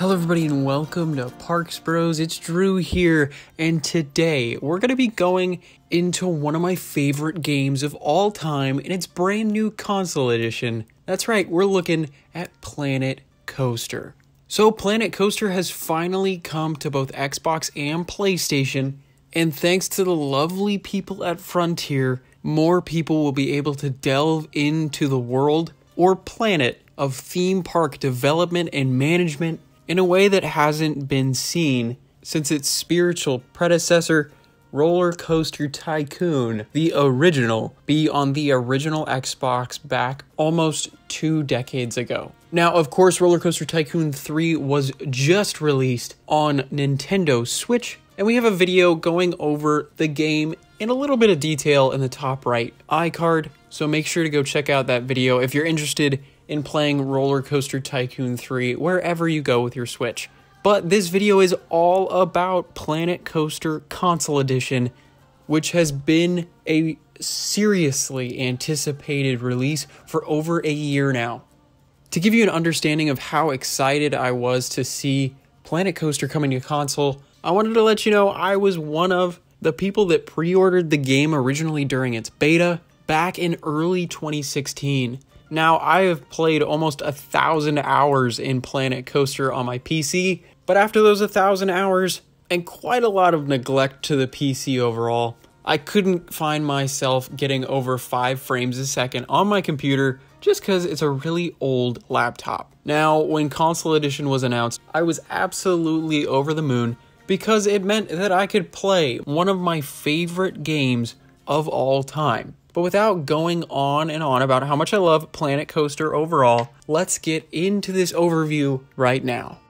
Hello everybody and welcome to Parks Bros. It's Drew here, and today we're going to be going into one of my favorite games of all time in its brand new console edition. That's right, we're looking at Planet Coaster. So Planet Coaster has finally come to both Xbox and PlayStation, and thanks to the lovely people at Frontier, more people will be able to delve into the world or planet of theme park development and management in a way that hasn't been seen since its spiritual predecessor, Roller Coaster Tycoon, the original, be on the original Xbox back almost 2 decades ago. Now, of course, Roller Coaster Tycoon 3 was just released on Nintendo Switch, and we have a video going over the game in a little bit of detail in the top right iCard, so make sure to go check out that video if you're interested in playing Roller Coaster Tycoon 3 wherever you go with your Switch. But this video is all about Planet Coaster Console Edition, which has been a seriously anticipated release for over a year now. To give you an understanding of how excited I was to see Planet Coaster coming to console, I wanted to let you know I was one of the people that pre-ordered the game originally during its beta back in early 2016. Now, I have played almost 1,000 hours in Planet Coaster on my PC, but after those 1,000 hours, and quite a lot of neglect to the PC overall, I couldn't find myself getting over 5 frames a second on my computer just because it's a really old laptop. Now, when Console Edition was announced, I was absolutely over the moon because it meant that I could play one of my favorite games of all time. But without going on and on about how much I love Planet Coaster overall, let's get into this overview right now.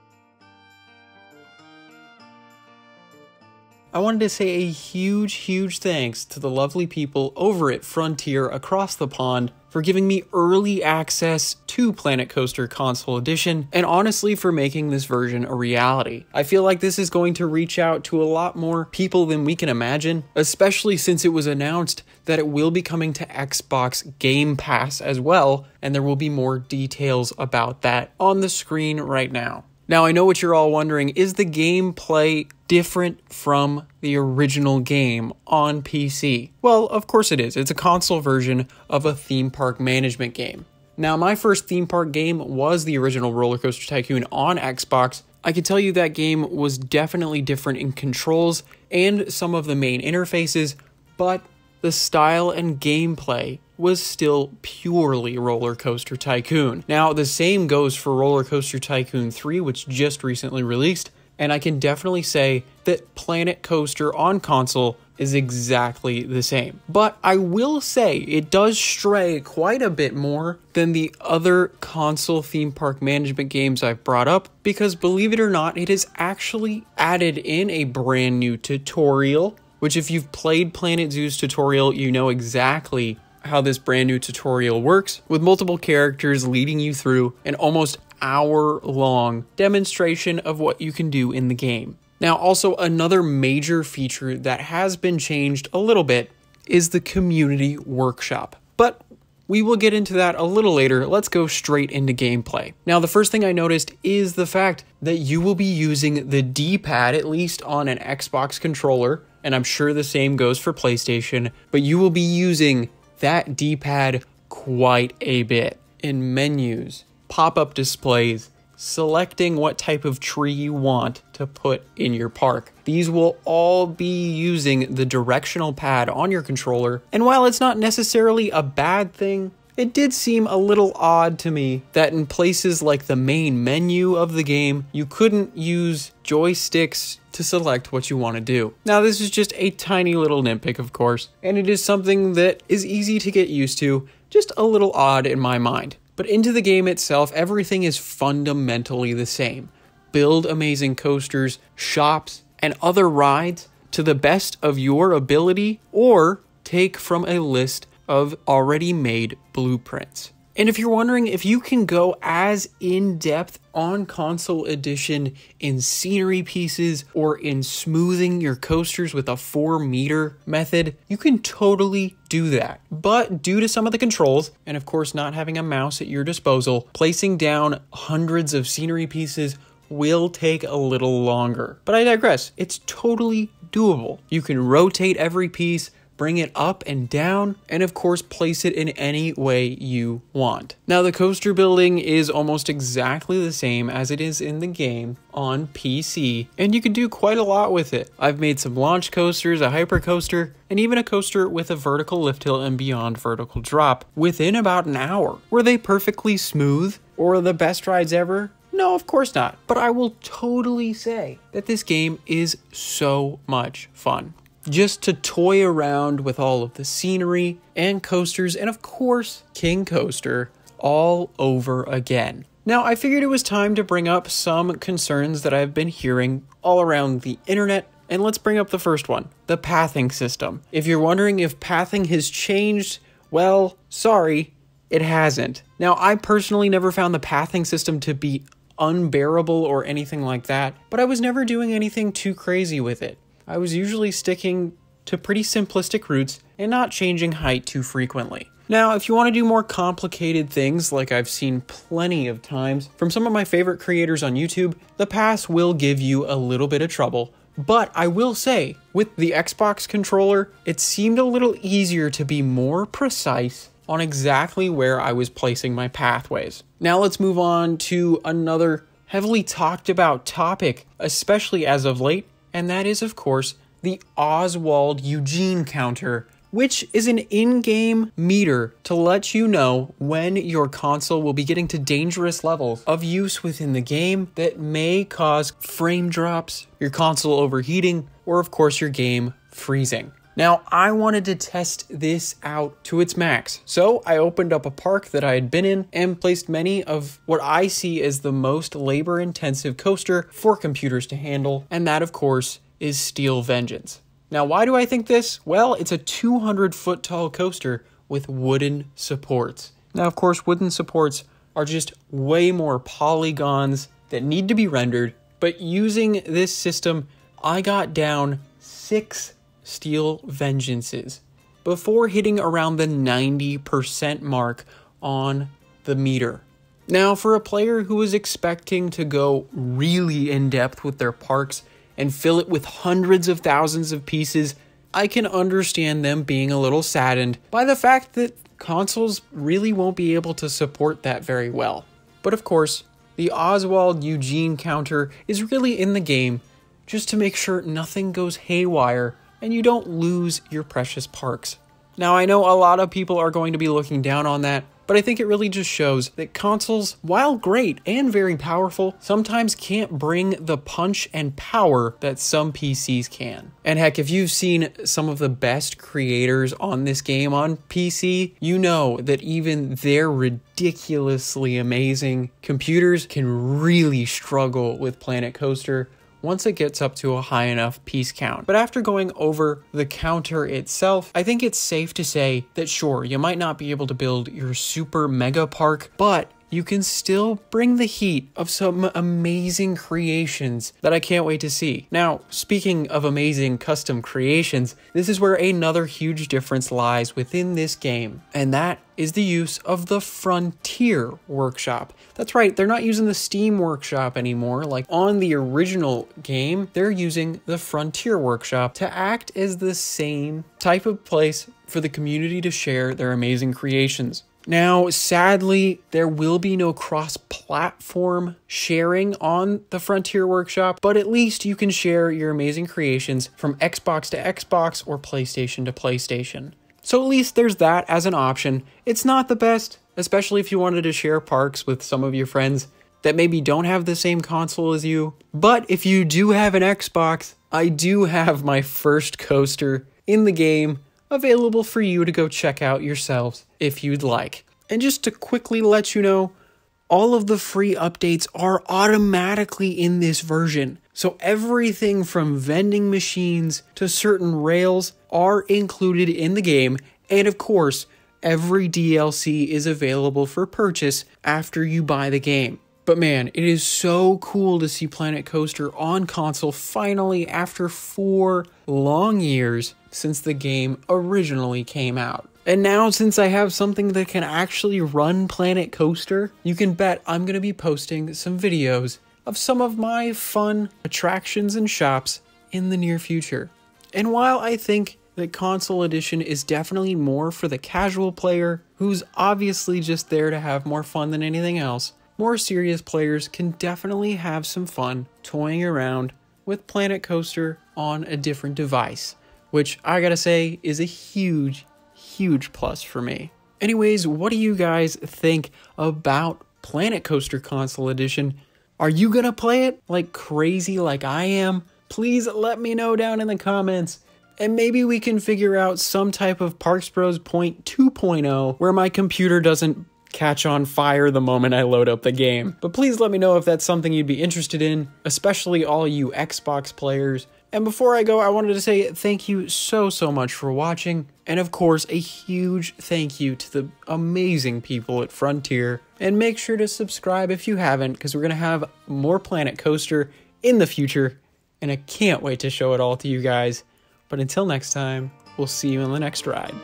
I wanted to say a huge thanks to the lovely people over at Frontier across the pond for giving me early access to Planet Coaster Console Edition, and honestly for making this version a reality. I feel like this is going to reach out to a lot more people than we can imagine, especially since it was announced that it will be coming to Xbox Game Pass as well, and there will be more details about that on the screen right now. Now, I know what you're all wondering, is the gameplay different from the original game on PC? Well, of course it is. It's a console version of a theme park management game. Now, my first theme park game was the original Roller Coaster Tycoon on Xbox. I can tell you that game was definitely different in controls and some of the main interfaces, but the style and gameplay was still purely Roller Coaster Tycoon. Now, the same goes for Roller Coaster Tycoon 3, which just recently released, and I can definitely say that Planet Coaster on console is exactly the same. But I will say it does stray quite a bit more than the other console theme park management games I've brought up, because believe it or not, it has actually added in a brand new tutorial, which if you've played Planet Zoo's tutorial, you know exactly how this brand new tutorial works, with multiple characters leading you through an almost hour-long demonstration of what you can do in the game. Now, also another major feature that has been changed a little bit is the community workshop, but we will get into that a little later. Let's go straight into gameplay. Now, the first thing I noticed is the fact that you will be using the D-pad, at least on an Xbox controller, and I'm sure the same goes for PlayStation, but you will be using that D-pad quite a bit in menus, pop-up displays, selecting what type of tree you want to put in your park. These will all be using the directional pad on your controller, and while it's not necessarily a bad thing, it did seem a little odd to me that in places like the main menu of the game, you couldn't use joysticks to select what you want to do. Now, this is just a tiny little nitpick, of course, and it is something that is easy to get used to, just a little odd in my mind. But into the game itself, everything is fundamentally the same. Build amazing coasters, shops, and other rides to the best of your ability, or take from a list of already made blueprints. And if you're wondering if you can go as in-depth on Console Edition in scenery pieces or in smoothing your coasters with a 4-meter method, you can totally do that. But due to some of the controls, and of course not having a mouse at your disposal, placing down hundreds of scenery pieces will take a little longer. But I digress, it's totally doable. You can rotate every piece, bring it up and down, and of course place it in any way you want. Now the coaster building is almost exactly the same as it is in the game on PC, and you can do quite a lot with it. I've made some launch coasters, a hyper coaster, and even a coaster with a vertical lift hill and beyond vertical drop within about an hour. Were they perfectly smooth or the best rides ever? No, of course not. But I will totally say that this game is so much fun. Just to toy around with all of the scenery and coasters and of course King Coaster all over again. Now I figured it was time to bring up some concerns that I've been hearing all around the internet, and let's bring up the first one, the pathing system. If you're wondering if pathing has changed, well, sorry, it hasn't. Now I personally never found the pathing system to be unbearable or anything like that, but I was never doing anything too crazy with it. I was usually sticking to pretty simplistic routes and not changing height too frequently. Now, if you want to do more complicated things, like I've seen plenty of times from some of my favorite creators on YouTube, the paths will give you a little bit of trouble. But I will say, with the Xbox controller, it seemed a little easier to be more precise on exactly where I was placing my pathways. Now let's move on to another heavily talked about topic, especially as of late, and that is, of course, the Oswald Eugene counter, which is an in-game meter to let you know when your console will be getting to dangerous levels of use within the game that may cause frame drops, your console overheating, or of course your game freezing. Now, I wanted to test this out to its max, so I opened up a park that I had been in and placed many of what I see as the most labor-intensive coaster for computers to handle, and that, of course, is Steel Vengeance. Now, why do I think this? Well, it's a 200-foot tall coaster with wooden supports. Now, of course, wooden supports are just way more polygons that need to be rendered, but using this system, I got down 6 Steel Vengeances before hitting around the 90% mark on the meter. Now, for a player who is expecting to go really in depth with their parks and fill it with hundreds of thousands of pieces, I can understand them being a little saddened by the fact that consoles really won't be able to support that very well. But of course, the Oswald Eugene counter is really in the game just to make sure nothing goes haywire and you don't lose your precious parks. Now, I know a lot of people are going to be looking down on that, but I think it really just shows that consoles, while great and very powerful, sometimes can't bring the punch and power that some PCs can. And heck, if you've seen some of the best creators on this game on PC, you know that even their ridiculously amazing computers can really struggle with Planet Coaster once it gets up to a high enough piece count. But after going over the counter itself, I think it's safe to say that sure, you might not be able to build your super mega park, but you can still bring the heat of some amazing creations that I can't wait to see. Now, speaking of amazing custom creations, this is where another huge difference lies within this game, and that is the use of the Frontier Workshop. That's right, they're not using the Steam Workshop anymore. Like on the original game, they're using the Frontier Workshop to act as the same type of place for the community to share their amazing creations. Now, sadly, there will be no cross-platform sharing on the Frontier Workshop, but at least you can share your amazing creations from Xbox to Xbox or PlayStation to PlayStation. So at least there's that as an option. It's not the best, especially if you wanted to share parks with some of your friends that maybe don't have the same console as you. But if you do have an Xbox, I do have my first coaster in the game available for you to go check out yourselves if you'd like. And just to quickly let you know, all of the free updates are automatically in this version. So everything from vending machines to certain rails are included in the game. And of course, every DLC is available for purchase after you buy the game. But man, it is so cool to see Planet Coaster on console finally after 4 long years since the game originally came out. And now, since I have something that can actually run Planet Coaster, you can bet I'm going to be posting some videos of some of my fun attractions and shops in the near future. And while I think that console edition is definitely more for the casual player, who's obviously just there to have more fun than anything else, more serious players can definitely have some fun toying around with Planet Coaster on a different device, which I gotta say is a huge plus for me. Anyways, what do you guys think about Planet Coaster Console Edition? Are you gonna play it like crazy like I am? Please let me know down in the comments. And maybe we can figure out some type of Parks Bros. Point 2.0 where my computer doesn't catch on fire the moment I load up the game. But please let me know if that's something you'd be interested in, especially all you Xbox players. And before I go, I wanted to say thank you so much for watching. And of course, a huge thank you to the amazing people at Frontier. And make sure to subscribe if you haven't, because we're going to have more Planet Coaster in the future. And I can't wait to show it all to you guys. But until next time, we'll see you in the next ride.